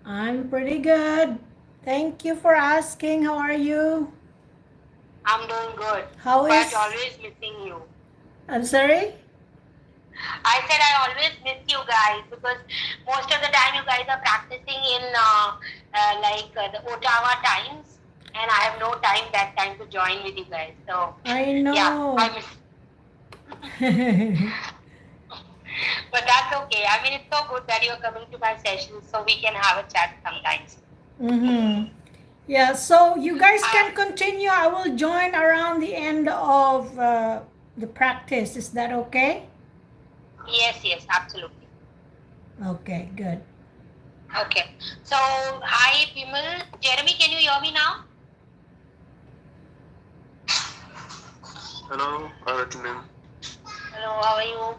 I'm pretty good. Thank you for asking. How are you? I'm doing good, How but is... always missing you. I'm sorry? I said I always miss you guys because most of the time you guys are practicing in the Ottawa times, and I have no time that time to join with you guys. So I yeah, I know. miss. But that's okay. I mean, it's so good that you're coming to my sessions so we can have a chat sometimes. Mm-hmm. Yeah, so you guys Uh, can continue. I will join around the end of the practice. Is that okay? yes, yes, absolutely. Okay, good. Okay. So hi, Bimal. Jeremy, can you hear me now? Hello, Arti ma'am. Hello, how are you?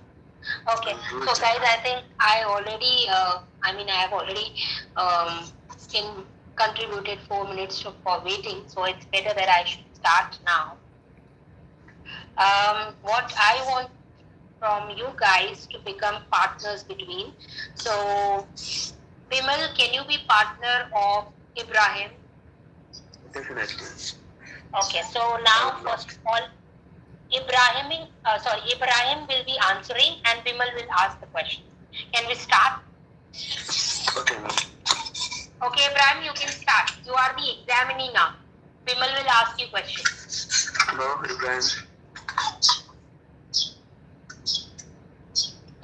Okay, I'm so good. guys, I think I have already in contributed 4 minutes for waiting, so it's better that I should start now. What I want from you guys to become partners between. So, Bimal, can you be partner of Ibrahim? Definitely. Okay, so now first of all, Ibrahim will be answering and Bimal will ask the questions. Can we start? Okay, ma'am. Okay, Ibrahim, you can start. You are the examinee now. Bimal will ask you questions. Hello, Ibrahim.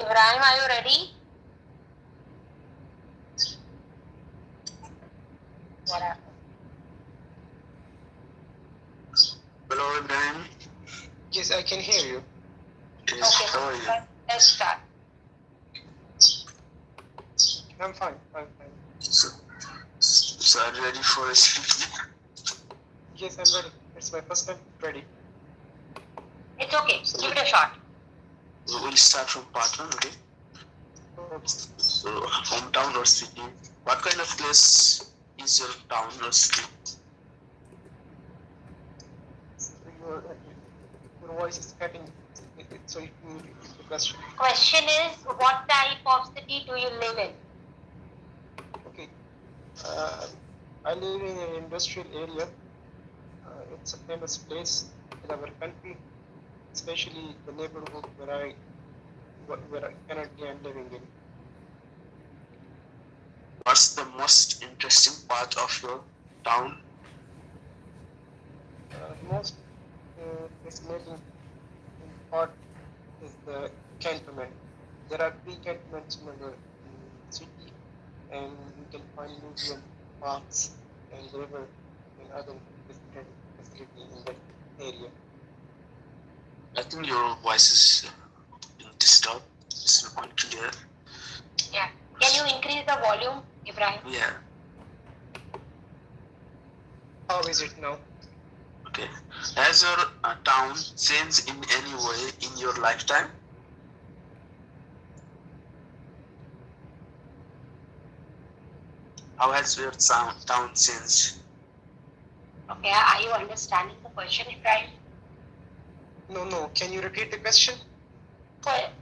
Ibrahim, are you ready? What happened? Hello, Ibrahim. Yes, I can hear you. Yes, Okay, how are you? let's start. I'm fine. I'm fine. So are you ready for speaking? Yes, I'm ready. It's my first time ready. It's okay. Give it a shot. We'll start from part one, okay? So, hometown or city? What kind of place is your town or city? Your voice is cutting. So you can repeat the question. Question is, what type of city do you live in? Okay. I live in an industrial area. It's a famous place in our country, especially the neighborhood where I currently am living in. What's the most interesting part of your town? Most fascinating part is the cantonment. There are 3 cantonments in our city, and you can find museum, parks, and river and other facility in that area. I think your voice is being disturbed. It's not clear. Yeah. Can you increase the volume, Ibrahim? Yeah. How is it now? Okay. Has your town changed in any way in your lifetime? How has your town changed? Okay, are you understanding the question, Ibrahim? No. Can you repeat the question?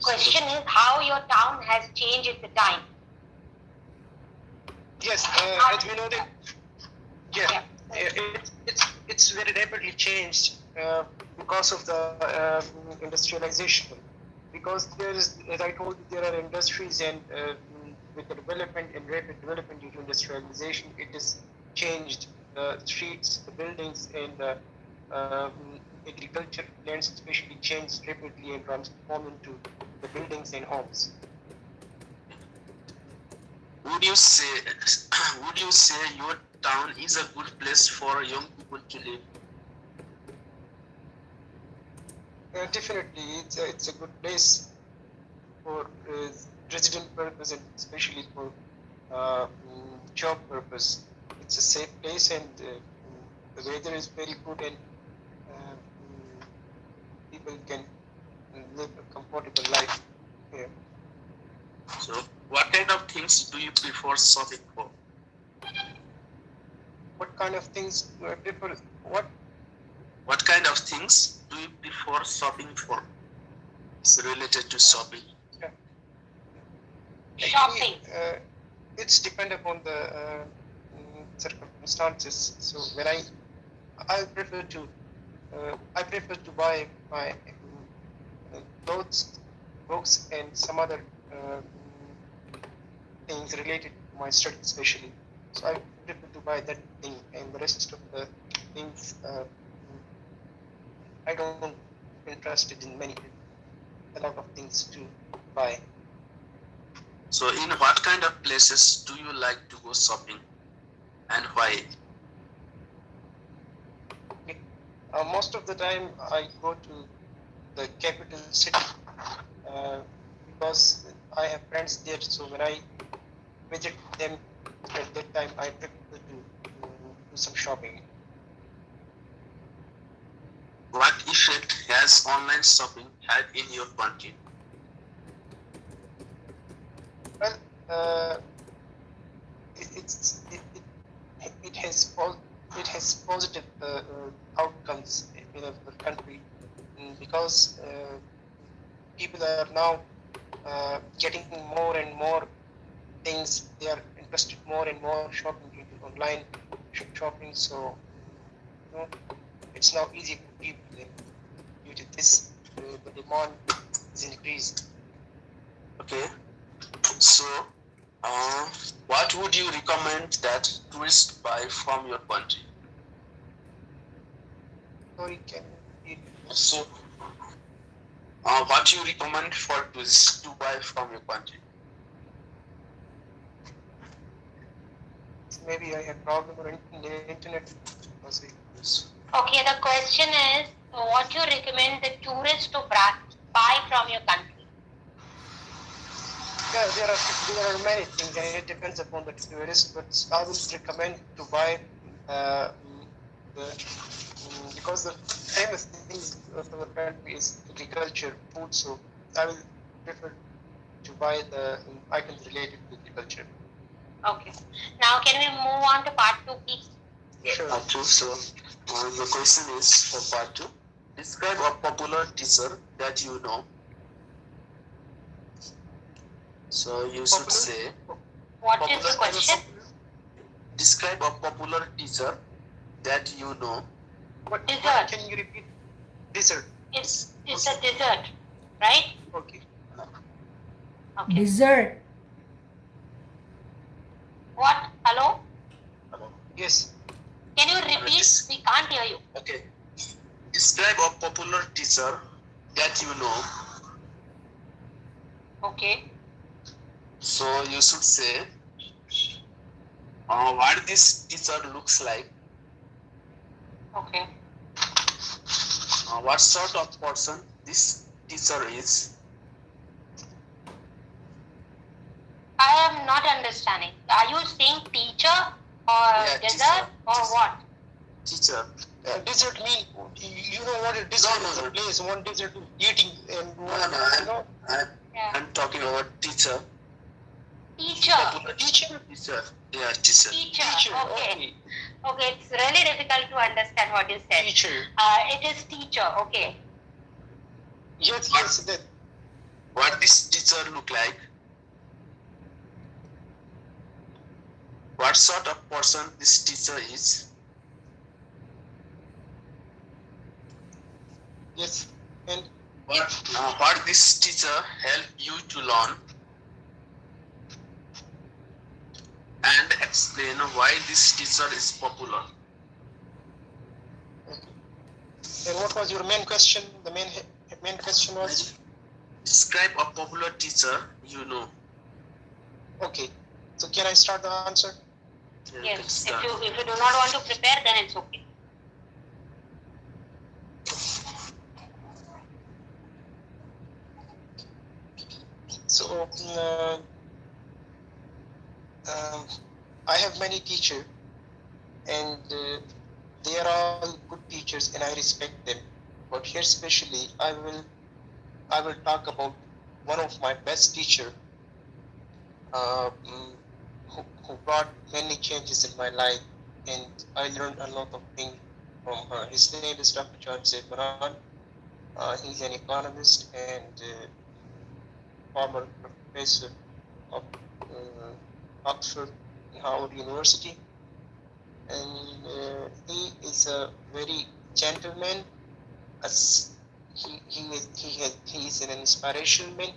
Question is how your town has changed in the time. Yes, as we know that. Yeah. It's very rapidly changed because of the industrialization. Because there is, as I told you, there are industries, and with the development and rapid development due to industrialization, it has changed the streets, the buildings, and the agriculture lands especially changed rapidly and transformed into the buildings and homes. Would you say your town is a good place for young people to live? Definitely, it's a good place for resident purpose and especially for job purpose. It's a safe place, and the weather is very good, and people can live a comfortable life here. So, what kind of things do you prefer shopping for? What kind of things do I prefer? What kind of things do you prefer shopping for? It's related to shopping. Shopping. it's depend upon the circumstances. So when I prefer to buy my clothes, books, and some other things related to my study, especially. So I prefer to buy that thing, and the rest of the things I don't interested in a lot of things to buy. So in what kind of places do you like to go shopping and why? Most of the time I go to the capital city because I have friends there. So when I visit them at that time, I prefer to do some shopping. What effect has online shopping had in your country? Well, it has positive outcomes in our country because people are now getting more and more things. They are interested more and more shopping into online shopping. So it's now easy for people. Due to this, the demand is increased. Okay. So, what would you recommend that tourists buy from your country? Sorry, can you So, what you recommend for tourists to buy from your country? maybe I have problem in the internet. Okay, the question is, what you recommend the tourists to buy from your country? Yeah, there are many things, and it depends upon the tourist. But I would recommend to buy because the famous things of our country is agriculture, food. So I will prefer to buy the items related to agriculture. Okay. Now, can we move on to part 2, please? Sure. Part 2. So, the question is for part 2. Describe a popular teacher that you know. So you should say. What is the question? Describe a popular teacher that you know. What Dessert. can you repeat? Dessert. It's a dessert, right? Okay. Okay. Dessert. What? Hello? Yes. Can you repeat? We can't hear you. Okay. Describe a popular teacher that you know. Okay. So you should say what this teacher looks like. Okay. What sort of person this teacher is. I am not understanding. Are you saying teacher or dessert teacher. or what? Teacher. Dessert mean you know what a dessert is a place. One dessert eating and I'm talking about teacher. Teacher. Teacher. Teacher. Yeah, teacher. Teacher. Okay. Okay, it's really difficult to understand what you said. Teacher. It is teacher. Okay. Yes, that. What this teacher look like? What sort of person this teacher is? Yes, and what this teacher help you to learn? And explain why this teacher is popular. and what was your main question? The main question was? Describe a popular teacher you know. Okay, so can I start the answer? Yes. If you do not want to prepare, then it's okay. So I have many teachers, and they are all good teachers, and I respect them. But here, especially, I will talk about one of my best teacher, who brought many changes in my life, and I learned a lot of things from her. His name is Dr. Ibrahim. He's an economist and former professor of Oxford, Howard University, and he is a very gentleman. As he is an inspirational man.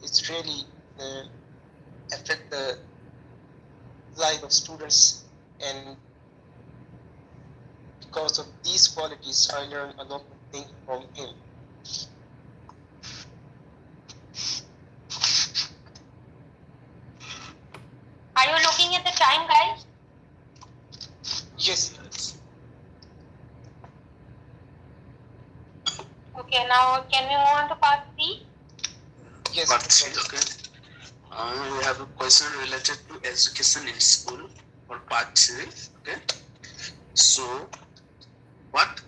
It's really affect the life of students, and because of these qualities, I learned a lot of things from him. Are you looking at the time, guys? Yes. Okay, now can we move on to part 3? Yes. Part 3, okay. We have a question related to education in school for part 3, okay. So, what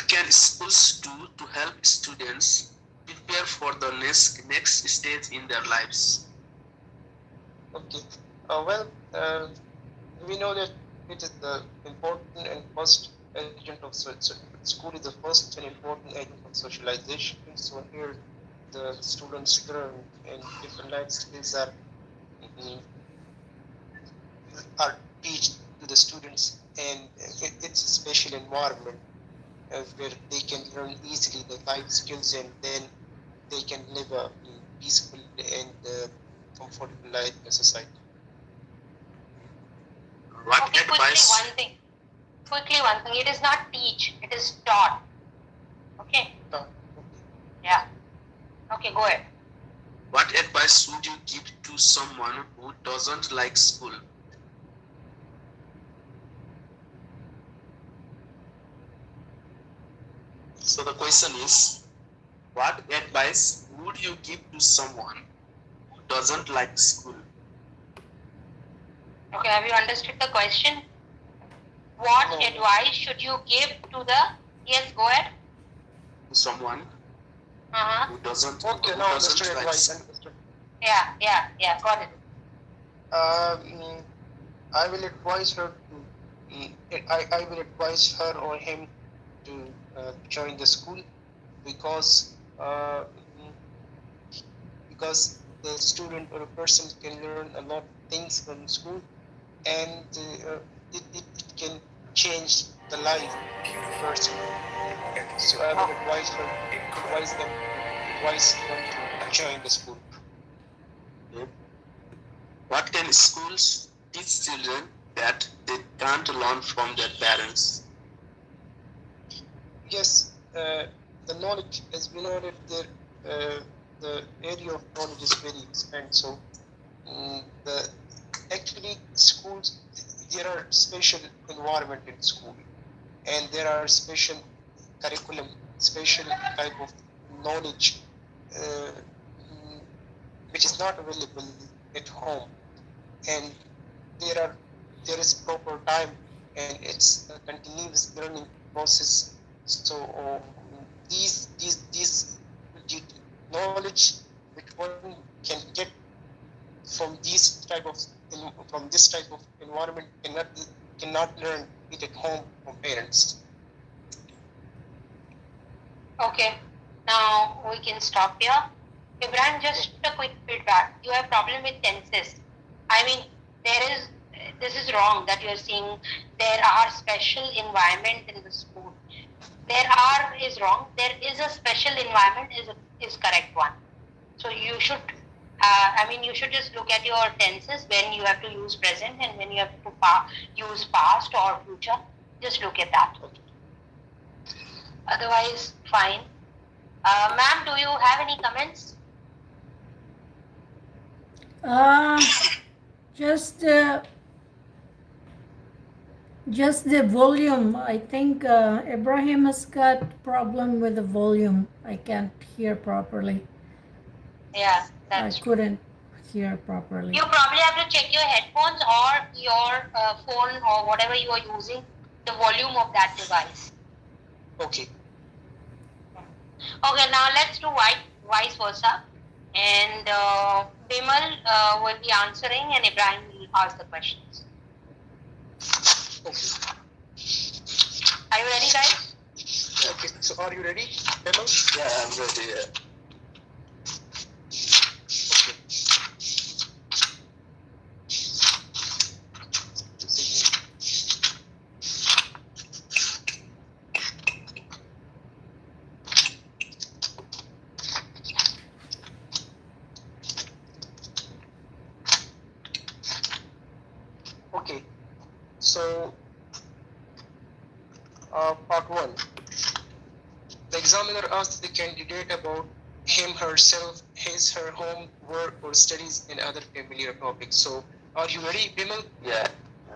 can schools do to help students prepare for the next stage in their lives? Okay. We know that it is the important and first agent of school is the first and important agent of socialization. So here, the students learn, and different life skills are teach to the students, and it's a special environment where they can learn easily the life skills, and then they can live a peaceful and comfortable life in society. What Okay, advice? Quickly one thing. It is not teach, it is taught. Okay? Yeah. Okay, go ahead. What advice would you give to someone who doesn't like school? So the question is, what advice would you give to someone who doesn't like school? Okay, have you understood the question? What No. advice should you give to the... Yes, go ahead. To someone Uh-huh. who doesn't Okay, who now doesn't understood like advice. school? Understood. Yeah, got it. I will advise her I will advise her or him to join the school, because the student or a person can learn a lot of things from school, and it can change the life of the person. So I will advise them to join the school. Okay. What can schools teach children that they can't learn from their parents? Yes, the knowledge, as we know that the area of knowledge is very expanded. So actually schools, there are special environment in school, and there are special curriculum, special type of knowledge which is not available at home, and there is proper time, and it's a continuous learning process. So these knowledge which one can get from this type of environment cannot learn it at home from parents. Okay, now we can stop here. Ibrahim, just a quick feedback. You have problem with tenses. I mean, this is wrong that you are saying there are special environment in the school. There are is wrong. There is a special environment is correct one. So you should, you should just look at your tenses when you have to use present and when you have to use past or future. Just look at that. Otherwise, fine. Ma'am, do you have any comments? Just the volume. I think Ibrahim has got problem with the volume. I can't hear properly. Yeah, that's I couldn't hear properly. You probably have to check your headphones or your phone or whatever you are using, the volume of that device. Okay. Okay, now let's do vice versa. and Bimal will be answering, and Ibrahim will ask the questions. Okay. Are you ready, guys? Okay. So are you ready, Bimal? Yeah, I'm ready. Yeah. Okay. So, part one. The examiner asked the candidate about him, herself, his, her home, work, or studies, and other familiar topics. So, are you ready, Bimal? Yeah.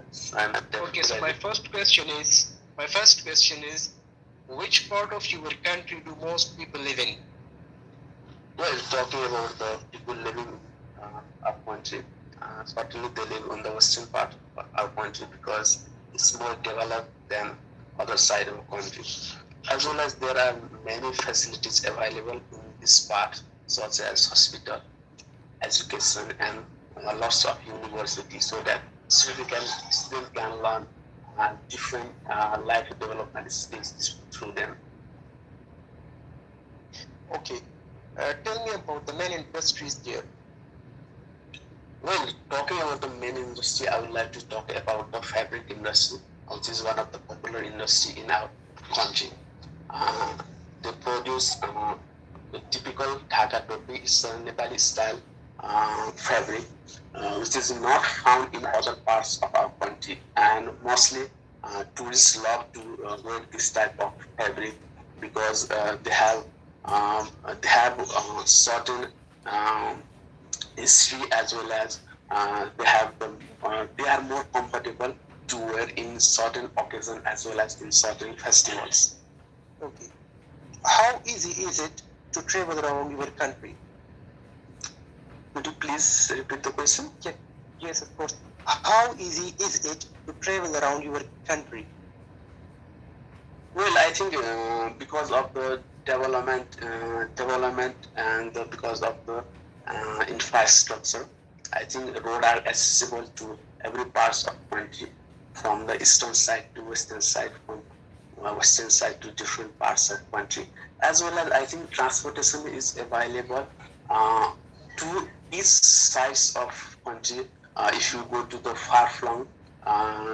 Yes, I'm Okay. So my first question is, which part of your country do most people live in? Well, talking about the people living in our country, certainly they live on the western part of our country because it's more developed than other side of the country. As well as there are many facilities available in this part, such as hospital, education, and lots of universities, so that students can learn different life development skills through them. Okay. Tell me about the main industries there. Well, talking about the main industry, I would like to talk about the fabric industry, which is one of the popular industry in our country. They produce the typical Dhaka topi, it's a Nepali style fabric, which is not found in other parts of our country. And mostly tourists love to wear this type of fabric because they have certain history, as well as they are more comfortable to wear in certain occasions as well as in certain festivals. Okay. How easy is it to travel around your country? Could you please repeat the question? Yeah. Yes, of course. How easy is it to travel around your country? Well, I think because of the development and because of the infrastructure, I think roads are accessible to every part of the country, from the eastern side to western side, from western side to different parts of the country. As well as I think transportation is available to each sides of country. If you go to the far-flung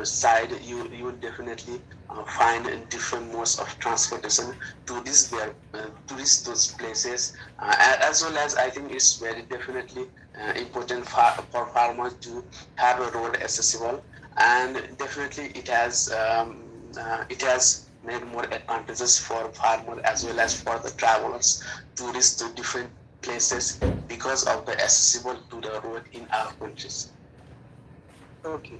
side, you will definitely find different modes of transportation to reach those places. As well as I think it's very definitely important for farmers to have a road accessible, and definitely it has made more advantages for farmers as well as for the travelers to reach to different places because of the accessible to the road in our countries. Okay.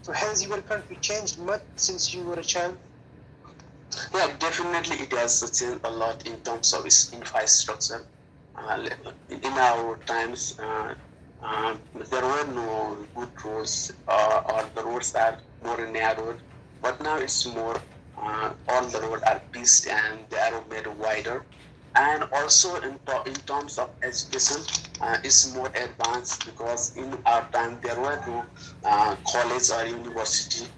So has your country changed much since you were a child? Yeah, definitely it has changed a lot in terms of its infrastructure. In our times, there were no good roads, or the roads are more narrow. But now it's more, all the roads are paved and they are made wider. And also in terms of education, it's more advanced because in our time there were no college or university.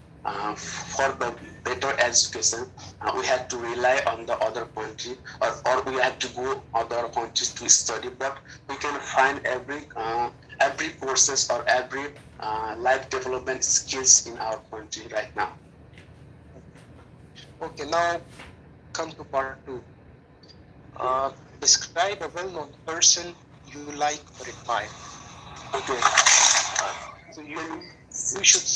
For the better education, we had to rely on the other country, or we had to go other countries to study. But we can find every courses or every life development skills in our country right now. Okay, now come to part two. Describe a well-known person you like or admire. Okay. So you should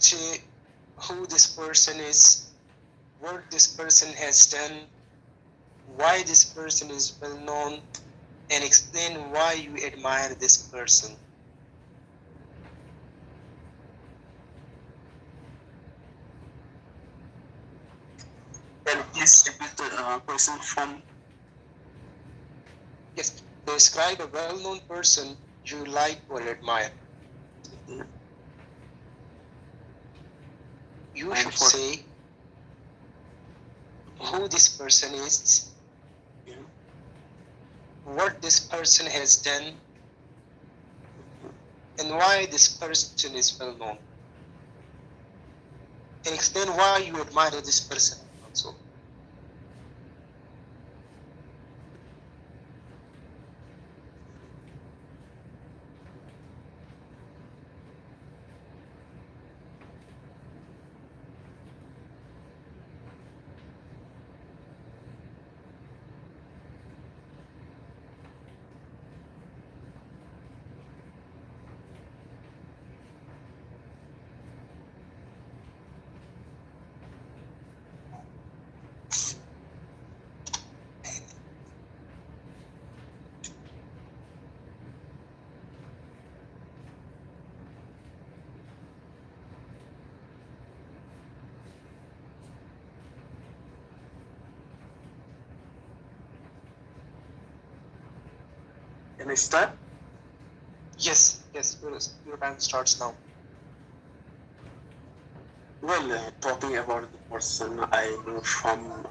say who this person is, what this person has done, why this person is well known, and explain why you admire this person. Can you please repeat the question from? Yes, describe a well-known person you like or admire. You should say who this person is, what this person has done and why this person is well known. And explain why you admire this person also. Can I start? Yes, your time starts now. Well, talking about the person I know from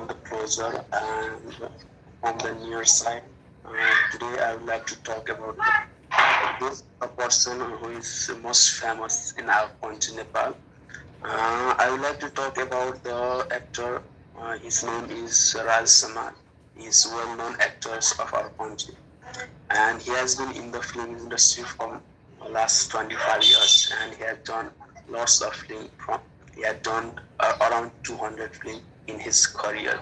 the closer and from the near side, today I would like to talk about a person who is most famous in our country, Nepal. I would like to talk about the actor. His name is Raj Samad. He is well-known actor of our country, and he has been in the film industry for the last 25 years, and he has done lots of film. He had done around 200 films in his career.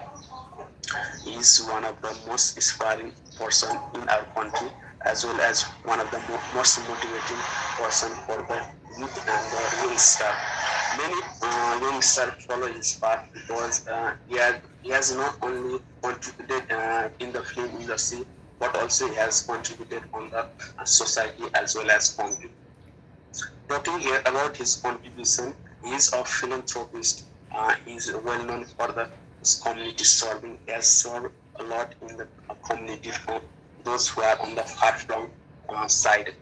He is one of the most inspiring person in our country, as well as one of the most motivating person for the youth and the young star. Many young stars follow his path because he has not only contributed in the film industry, but also he has contributed on the society as well as country. Talking here about his contribution, he is a philanthropist. He is well known for the community serving. He has served a lot in the community for those who are on the far-flung side.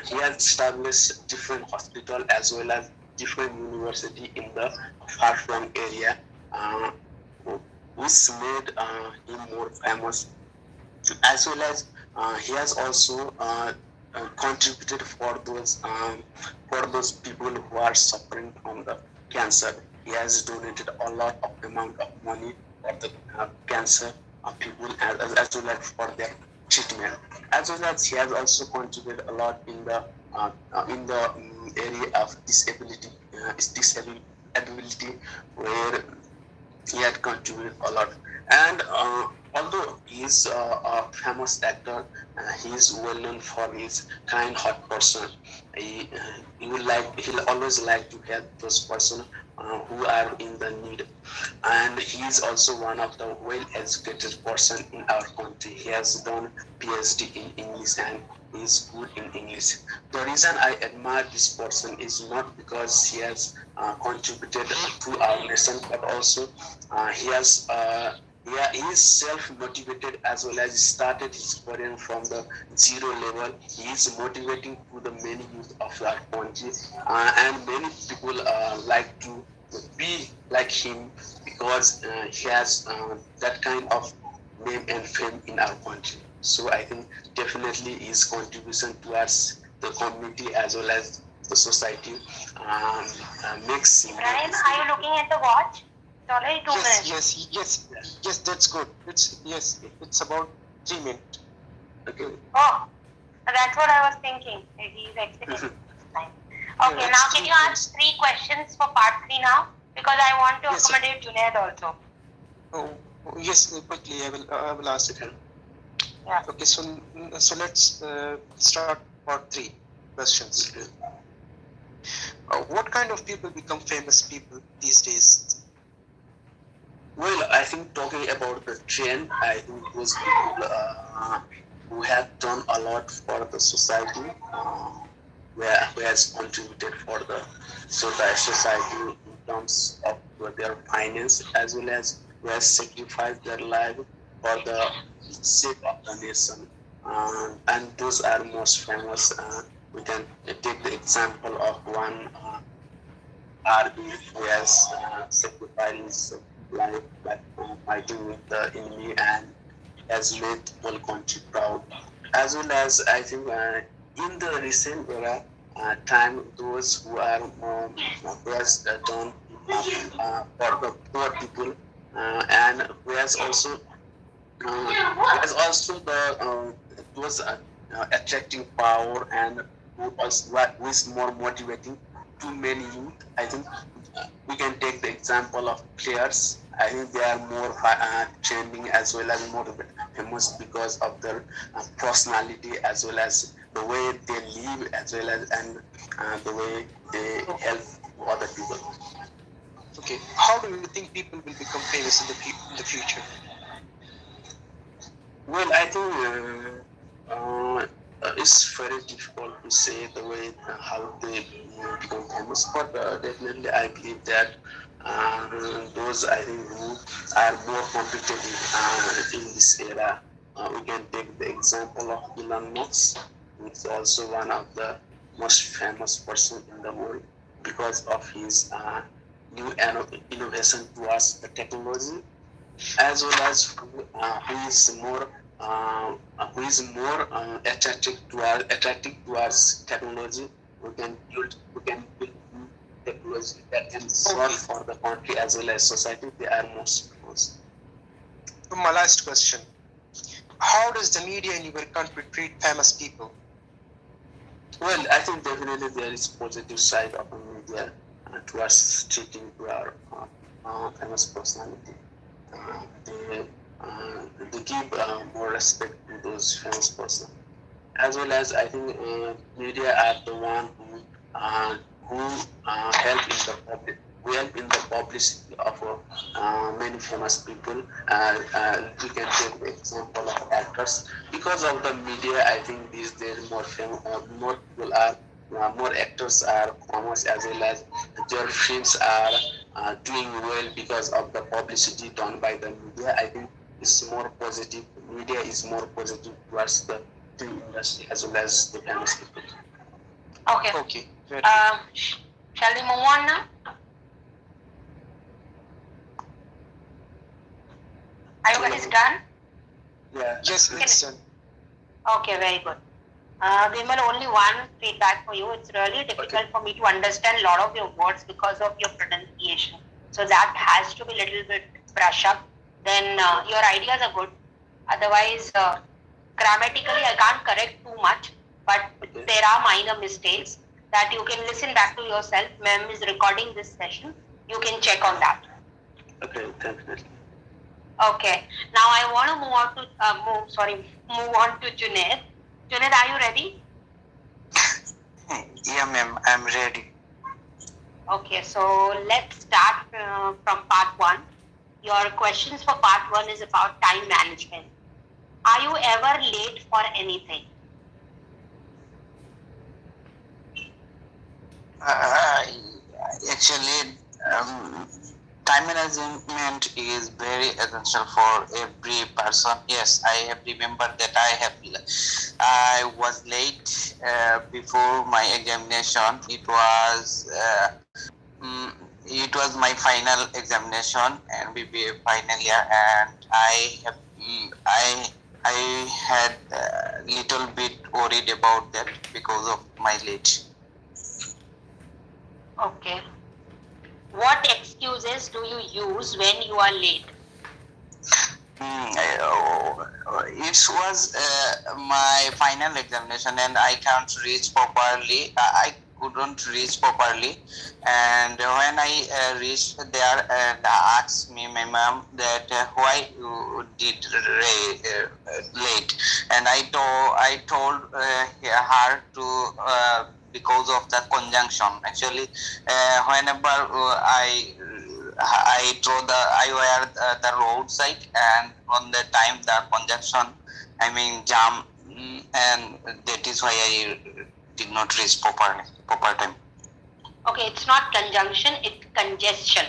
He has established different hospital as well as different university in the far-flung area, which made him more famous, as well as he has also contributed for those people who are suffering from the cancer. He has donated a lot of amount of money for the cancer people as well as for their treatment. As well as he has also contributed a lot in the area of disability, where he had contributed a lot. And although he is a famous actor, he is well known for his kind heart person. He'll always like to help those person who are in the need. And he is also one of the well-educated person in our country. He has done PhD in English and he is good in English. The reason I admire this person is not because he has contributed to our nation, but also he is self-motivated, as well as started his career from the zero level. He is motivating to the many youth of our country, and many people like to be like him because he has that kind of name and fame in our country. So I think definitely his contribution towards the community as well as the society makes him. Ibrahim, are you looking at the watch? It's already 2 minutes. Yes, that's good. It's about 3 minutes. Okay. Oh, that's what I was thinking. He's exiting. Okay, now can you ask 3 questions for part 3 now? Because I want to accommodate Junaid also. Oh, yes, quickly, I will ask it. Yeah. Okay, so let's start part 3 questions. What kind of people become famous people these days? Well, I think talking about the trend, I think those people who have done a lot for the society, who has contributed for the society in terms of their finance, as well as who has sacrificed their life for the sake of the nation. And those are most famous. We can take the example of one Arti, who has sacrificed his life by fighting with the enemy, and has made whole country proud. As well as I think in the recent era, time those who are who has done for the poor people and who has also the those attracting power and who is more motivating to many youth. I think we can take the example of players. I think they are more trending as well as more famous because of their personality as well as the way they live as well as and the way they help other people. Okay, how do you think people will become famous in the future? Well, I think it's very difficult to say the way how they become famous, but definitely I believe that those I think who are more competitive in this era. We can take the example of Elon Musk, who is also one of the most famous person in the world because of his new innovation towards the technology, as well as who is more attractive towards technology. We can build new technology that can serve for the country as well as society. They are most famous. My last question: how does the media in your country treat famous people? Well, I think definitely there is positive side of the media towards treating to our famous personality. They they give more respect to those famous persons, as well as I think media are the one who help in the public, who help in the publicity of many famous people. We can take the example of actors. Because of the media, I think these days more people are more actors are famous as well as their films are doing well because of the publicity done by the media. I think it's more positive. Media is more positive towards the film industry as well as the famous people. Okay. Okay. Shall we move on now? Are you guys done? Yeah. Yes, it's done. Okay, very good. Bimal, only one feedback for you. It's really difficult for me to understand a lot of your words because of your pronunciation. So that has to be a little bit brush up. Then your ideas are good. Otherwise, grammatically, I can't correct too much. But there are minor mistakes that you can listen back to yourself. Ma'am is recording this session. You can check on that. Okay, definitely. Okay. Now I want to move on to Junaid. Junaid, are you ready? Yeah, ma'am, I'm ready. Okay, so let's start from part one. Your questions for part one is about time management. Are you ever late for anything? Actually, time management is very essential for every person. Yes, I have remembered that I was late before my examination. It was my final examination and BBA final year, and I had a little bit worried about that because of my late. Okay. What excuses do you use when you are late? It was my final examination and I can't reach properly. I couldn't reach properly, and when I reached there and asked me my mom that why you did late, and I told her to because of the conjunction. Actually, whenever I were the roadside, and on the time the conjunction, I mean jam, and that is why I did not reach proper time. Okay, it's not conjunction, it's congestion.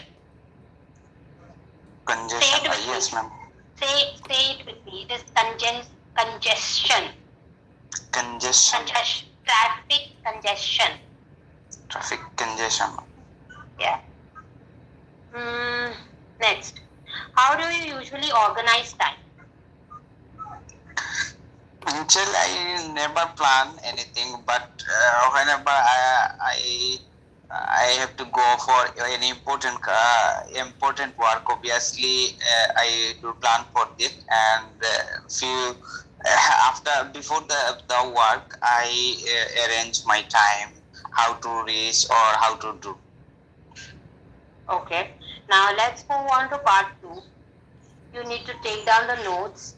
Congestion. Yes, ma'am. Say it with me. It is congestion. Congestion. Traffic congestion. Traffic congestion. Yeah. Next. How do you usually organize time? Actually, I never plan anything, but whenever I have to go for any important work, obviously I do plan for it, and few after before the work I arrange my time, how to reach or how to do. Okay. Now let's move on to part 2. You need to take down the notes,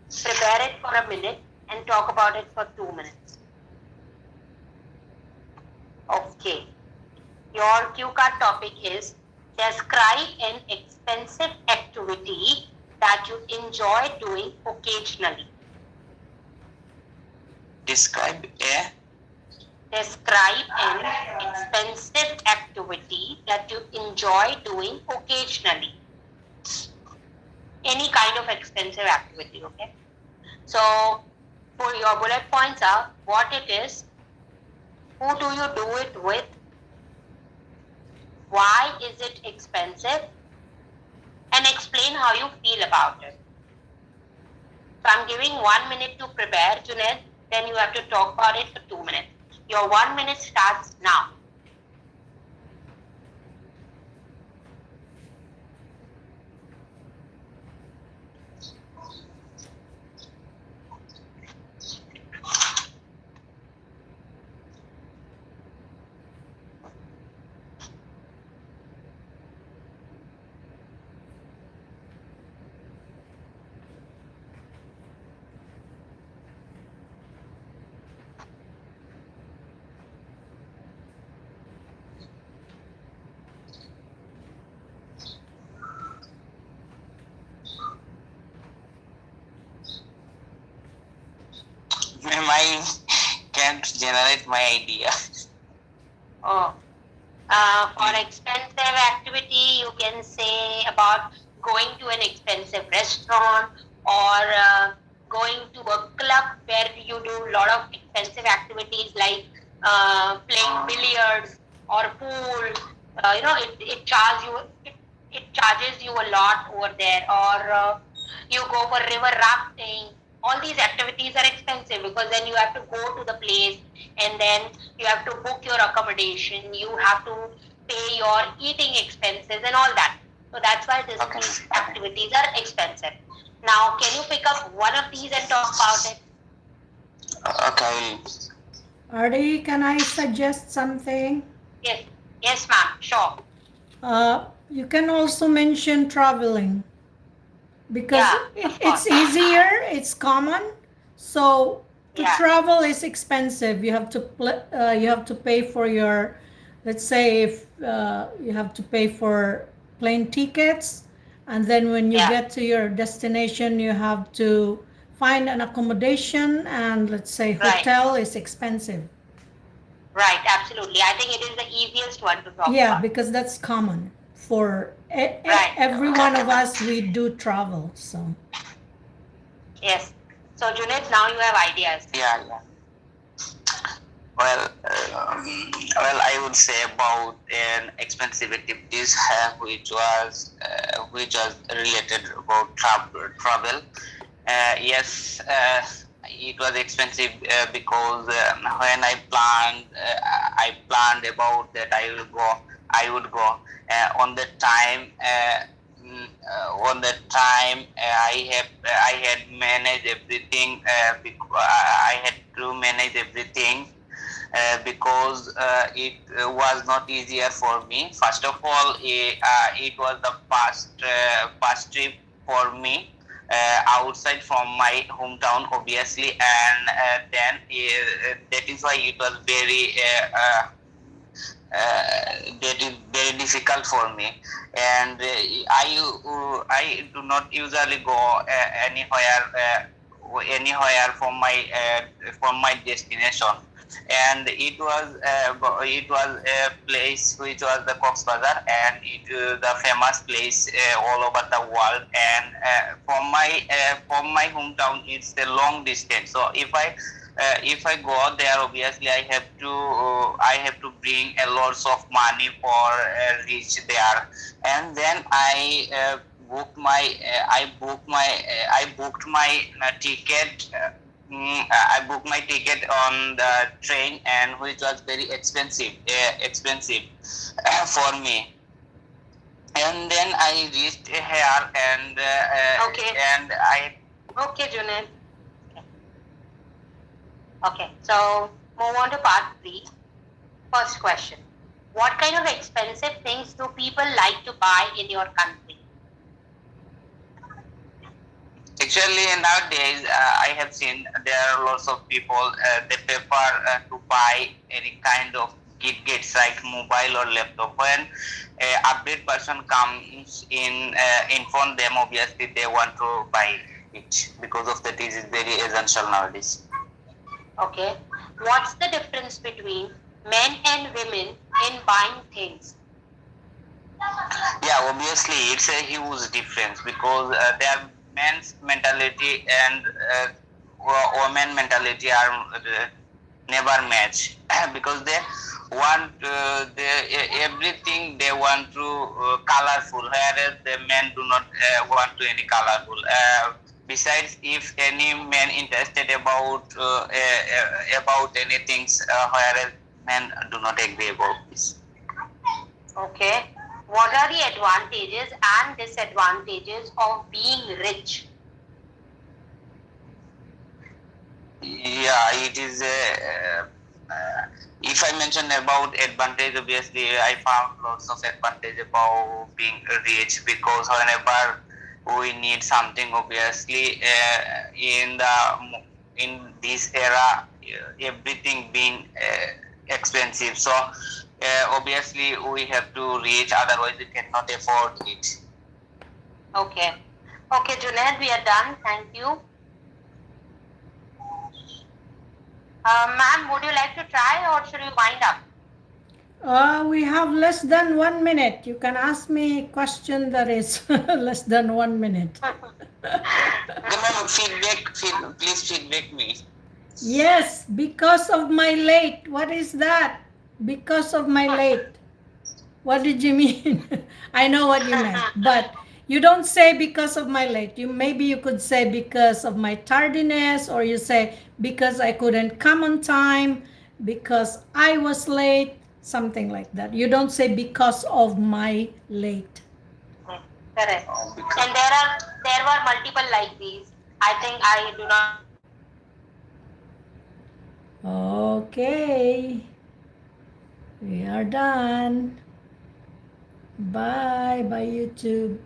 prepare it for a minute, and talk about it for 2 minutes. Okay. Your cue card topic is describe an expensive activity that you enjoy doing occasionally. Describe Describe an expensive activity that you enjoy doing occasionally. Any kind of expensive activity, okay? So, for your bullet points are what it is, who do you do it with, why is it expensive, and explain how you feel about it. So, I'm giving 1 minute to prepare, Junaid, then you have to talk about it for 2 minutes. Your 1 minute starts now. I can't generate my idea. Oh. For expensive activity, you can say about going to an expensive restaurant or going to a club where you do a lot of expensive activities like playing billiards or pool. It charges you a lot over there. Or you go for river rafting. All these activities are expensive because then you have to go to the place and then you have to book your accommodation, you have to pay your eating expenses and all that. So that's why these activities are expensive. Now, can you pick up one of these and talk about it? Okay. Arti, can I suggest something? Yes, ma'am, sure. You can also mention traveling because Yeah, it's easier, it's common. So to travel is expensive. You have to pay for your, let's say if you have to pay for plane tickets, and then when you get to your destination, you have to find an accommodation, and let's say hotel is expensive. Right, absolutely. I think it is the easiest one to talk about. Yeah, because that's common for every one of us. We do travel, so. Yes. So Junaid, now you have ideas. Yeah. Well, I would say about an expensive activities which was related about travel. Yes, it was expensive because when I planned about that I would go on the time. On that time, I had managed everything. I had to manage everything. Because it was not easier for me. First of all, it was the past trip for me outside from my hometown, obviously, and then that is why it was that is very difficult for me, and I do not usually go anywhere from my destination. And it was a place which was the Cox's Bazar, and it the famous place all over the world. And from my hometown, it's a long distance. So if I go there, obviously I have to bring a lots of money for reach there, and then I booked my ticket I booked my ticket on the train, and which was very expensive for me. And then I reached here, and Okay. and I Okay, Junaid. Okay, so move on to part 3. First question. What kind of expensive things do people like to buy in your country? actually nowadays I have seen there are lots of people they prefer to buy any kind of gadgets like mobile or laptop. When update person comes in front them, obviously they want to buy it because of that it is very essential nowadays. Okay. What's the difference between men and women in buying things? Yeah, obviously it's a huge difference because their men's mentality and women mentality are never match because they want everything they want to colorful, whereas the men do not want to any colorful. Besides, if any man interested about anything, whereas men do not agree about this. Okay. What are the advantages and disadvantages of being rich? Yeah, it is if I mention about advantage, obviously I found lots of advantage about being rich because whenever we need something, obviously in this era, everything being expensive. So obviously we have to reach, otherwise we cannot afford it. Okay. Okay, Junaid, we are done. Thank you. Ma'am, would you like to try or should we wind up? We have less than 1 minute. You can ask me a question that is less than 1 minute. Please feedback me. Yes, because of my late. What is that? Because of my late. What did you mean? I know what you meant, but you don't say because of my late. Maybe you could say because of my tardiness, or you say because I couldn't come on time, because I was late, something like that. You don't say because of my late. Correct. And there were multiple like these. I think I do not. Okay, we are done. Bye, bye YouTube.